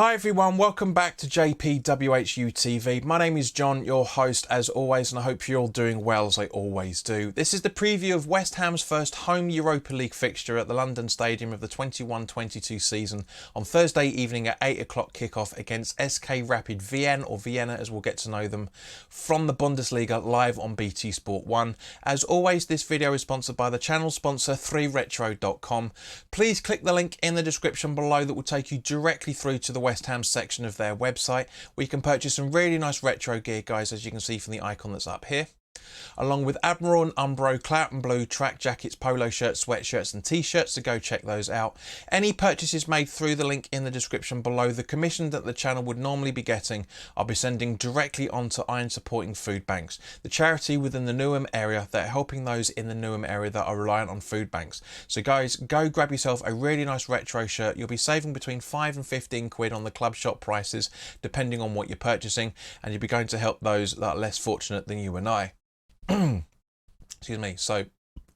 Hi everyone, welcome back to WHU TV. My name is John, your host as always, and I hope you're all doing well as I always do. This is the preview of West Ham's first home Europa League fixture at the London Stadium of the 21-22 season on Thursday evening at 8 o'clock kickoff against SK Rapid Wien, or Vienna as we'll get to know them, from the Bundesliga live on BT Sport 1. As always, this video is sponsored by the channel sponsor 3retro.com. Please click the link in the description below that will take you directly through to the West Ham section of their website, where you can purchase some really nice retro gear, guys, as you can see from the icon that's up here, along with Admiral and Umbro, Clout and Blue track jackets, polo shirts, sweatshirts and t-shirts, so go check those out. Any purchases made through the link in the description below, the commission that the channel would normally be getting, I'll be sending directly onto Iron Supporting Food Banks, the charity within the Newham area that are helping those in the Newham area that are reliant on food banks. So guys, go grab yourself a really nice retro shirt. You'll be saving between 5 and 15 quid on the club shop prices, depending on what you're purchasing, and you'll be going to help those that are less fortunate than you and I. Excuse me. So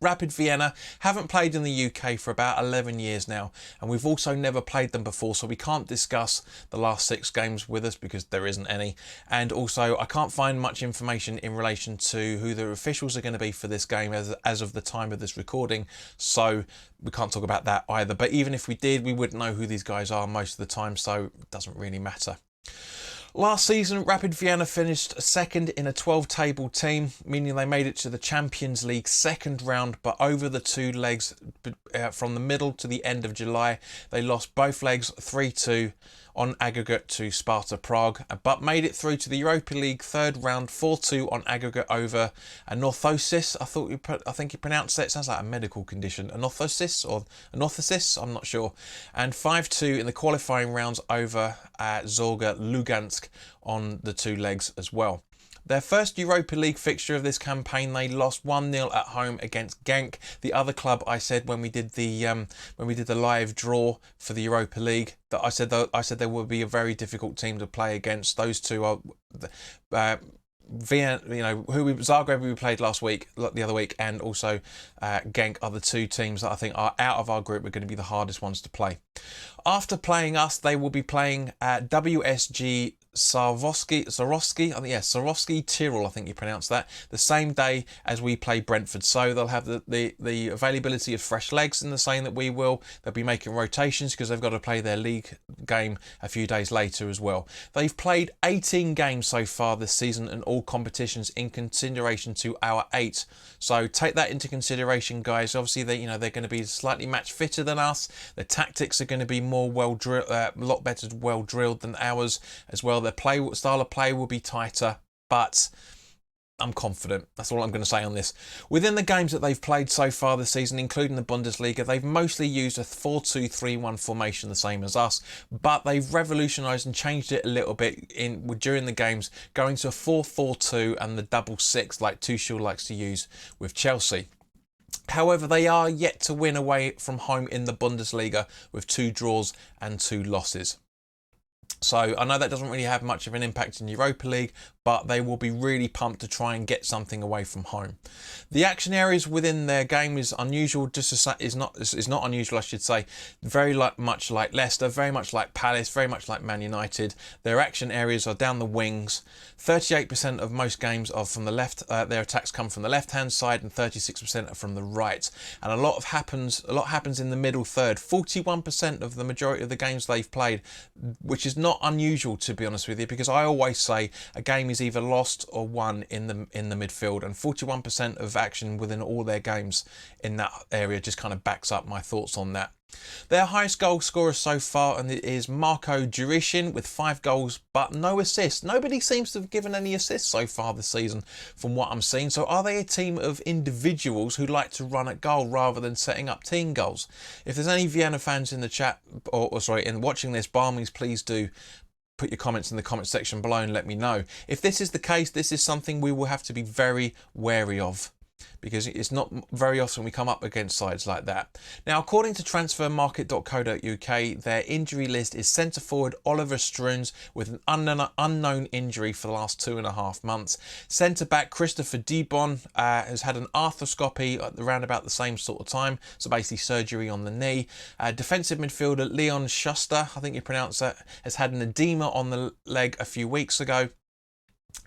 Rapid Vienna haven't played in the UK for about 11 years now, and we've also never played them before, so we can't discuss the last 6 games with us because there isn't any, and also I can't find much information in relation to who the officials are going to be for this game as of the time of this recording, so we can't talk about that either. But even if we did, we wouldn't know who these guys are most of the time, so it doesn't really matter. Last season, Rapid Vienna finished second in a 12-table team, meaning they made it to the Champions League second round, but over the 2 legs from the middle to the end of July, they lost both legs 3-2 on aggregate to Sparta Prague, but made it through to the Europa League third round 4-2 on aggregate over anorthosis. I think you pronounced that. It sounds like a medical condition. Anorthosis or anorthosis, I'm not sure. And 5-2 in the qualifying rounds over Zorga Lugansk on the 2 legs as well. Their first Europa League fixture of this campaign, they lost 1-0 at home against Genk, the other club I said when we did the live draw for the Europa League that I said there would be a very difficult team to play against. Those two are Vienna, Zagreb we played the other week, and also Genk are the 2 teams that I think are out of our group are going to be the hardest ones to play. After playing us, they will be playing WSG Swarovski Tyrol, I think you pronounce that, the same day as we play Brentford. So they'll have the availability of fresh legs in the same that we will. They'll be making rotations because they've got to play their league game a few days later as well. They've played 18 games so far this season in all competitions in consideration to our 8. So take that into consideration, guys. Obviously, they're going to be slightly match fitter than us. Their tactics are going to be more a lot better well drilled than ours as well. Their style of play will be tighter, but I'm confident. That's all I'm going to say on this. Within the games that they've played so far this season, including the Bundesliga, they've mostly used a 4-2-3-1 formation, the same as us, but they've revolutionised and changed it a little bit during the games, going to a 4-4-2 and the double 6 like Tuchel likes to use with Chelsea. However, they are yet to win away from home in the Bundesliga with 2 draws and 2 losses. So I know that doesn't really have much of an impact in Europa League, but they will be really pumped to try and get something away from home. The action areas within their game is unusual, is not unusual, I should say. Very much like Leicester, very much like Palace, very much like Man United. Their action areas are down the wings. 38% of most games are from the left. Their attacks come from the left-hand side, and 36% are from the right. And a lot happens in the middle third. 41% of the majority of the games they've played, which is not unusual, to be honest with you, because I always say a game is either lost or won in the midfield, and 41% of action within all their games in that area just kind of backs up my thoughts on that. Their highest goal scorer so far and it is Marko Juricin with 5 goals but no assists. Nobody seems to have given any assists so far this season from what I'm seeing. So are they a team of individuals who like to run at goal rather than setting up team goals? If there's any Vienna fans in the chat in watching this, by all means, please do put your comments in the comment section below and let me know. If this is the case, this is something we will have to be very wary of. because it's not very often we come up against sides like that. Now, according to transfermarket.co.uk, their injury list is centre forward Oliver Struns with an unknown injury for the last 2.5 months. Centre back Christopher Dibon has had an arthroscopy at around about the same sort of time, so basically surgery on the knee. Defensive midfielder Leon Schuster, I think you pronounce that, has had an edema on the leg a few weeks ago.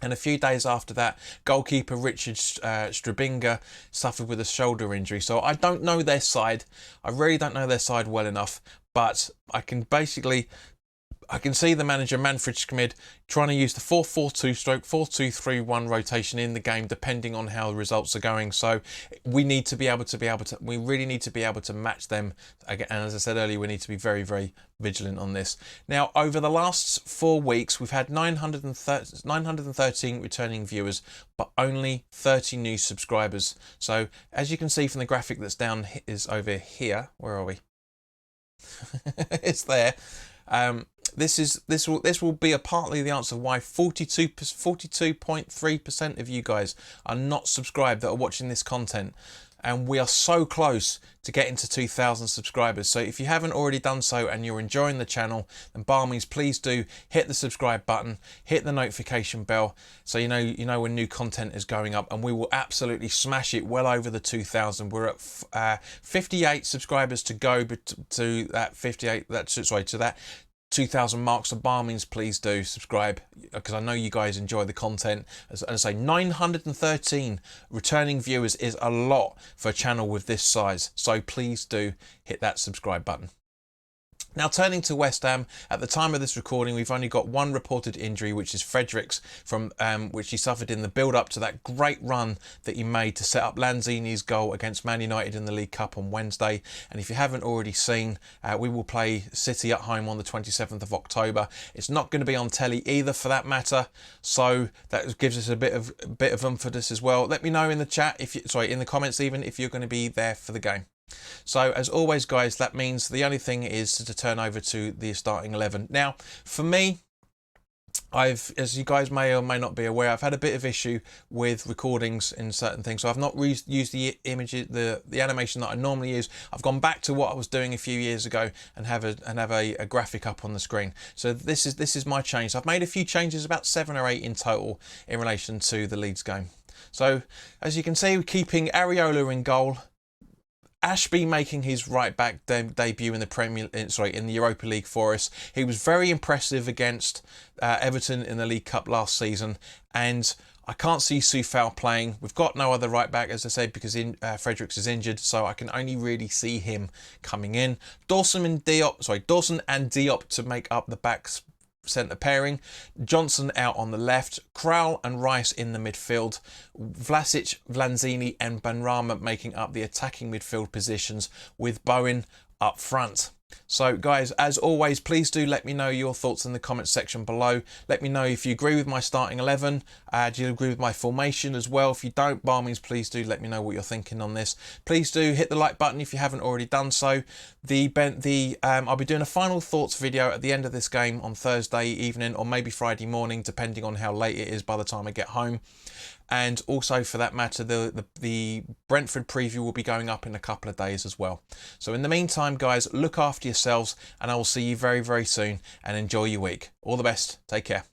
And a few days after that, goalkeeper Richard Strabinga suffered with a shoulder injury. So I don't know their side. I really don't know their side well enough. But I can see the manager Manfred Schmid trying to use the 4-4-2/4-2-3-1 rotation in the game, depending on how the results are going. So we need to be able to we really need to be able to match them. And as I said earlier, we need to be very, very vigilant on this. Now, over the last 4 weeks, we've had 913 returning viewers, but only 30 new subscribers. So as you can see from the graphic that's down is over here. Where are we? It's there. This will be partly the answer why 42.3% of you guys are not subscribed that are watching this content, and we are so close to getting to 2,000 subscribers. So if you haven't already done so and you're enjoying the channel, then by all means, please do hit the subscribe button, hit the notification bell, so you know when new content is going up, and we will absolutely smash it well over the 2,000. We're at 58 subscribers to go to that 2,000 marks. So by all means, please do subscribe, because I know you guys enjoy the content. As I say, 913 returning viewers is a lot for a channel with this size, so please do hit that subscribe button. Now, turning to West Ham, at the time of this recording, we've only got one reported injury, which is Fredericks, from which he suffered in the build-up to that great run that he made to set up Lanzini's goal against Man United in the League Cup on Wednesday. And if you haven't already seen, we will play City at home on the 27th of October. It's not going to be on telly either, for that matter, so that gives us a bit of emphasis as well. Let me know in the chat, in the comments even, if you're going to be there for the game. So as always, guys, that means the only thing is to turn over to the starting 11. Now, for me, as you guys may or may not be aware, I've had a bit of issue with recordings in certain things. So I've not used the images, the animation that I normally use. I've gone back to what I was doing a few years ago and have a graphic up on the screen. So this is my change. So I've made a few changes, about 7 or 8 in total, in relation to the Leeds game. So as you can see, we're keeping Areola in goal. Ashby making his right back debut in the Europa League for us. He was very impressive against Everton in the League Cup last season, and I can't see Soufal playing. We've got no other right back, as I said, because Fredericks is injured, so I can only really see him coming in. Dawson and Diop to make up the backs centre pairing. Johnson out on the left, Král and Rice in the midfield, Vlasic, Lanzini and Benrahma making up the attacking midfield positions, with Bowen up front. So guys, as always, please do let me know your thoughts in the comments section below. Let me know if you agree with my starting 11. Do you agree with my formation as well? If you don't, by all means, please do let me know what you're thinking on this. Please do hit the like button if you haven't already done so. I'll be doing a final thoughts video at the end of this game on Thursday evening, or maybe Friday morning, depending on how late it is by the time I get home. And also, for that matter, the Brentford preview will be going up in a couple of days as well. So in the meantime, guys, look after yourselves, and I will see you very, very soon, and enjoy your week. All the best. Take care.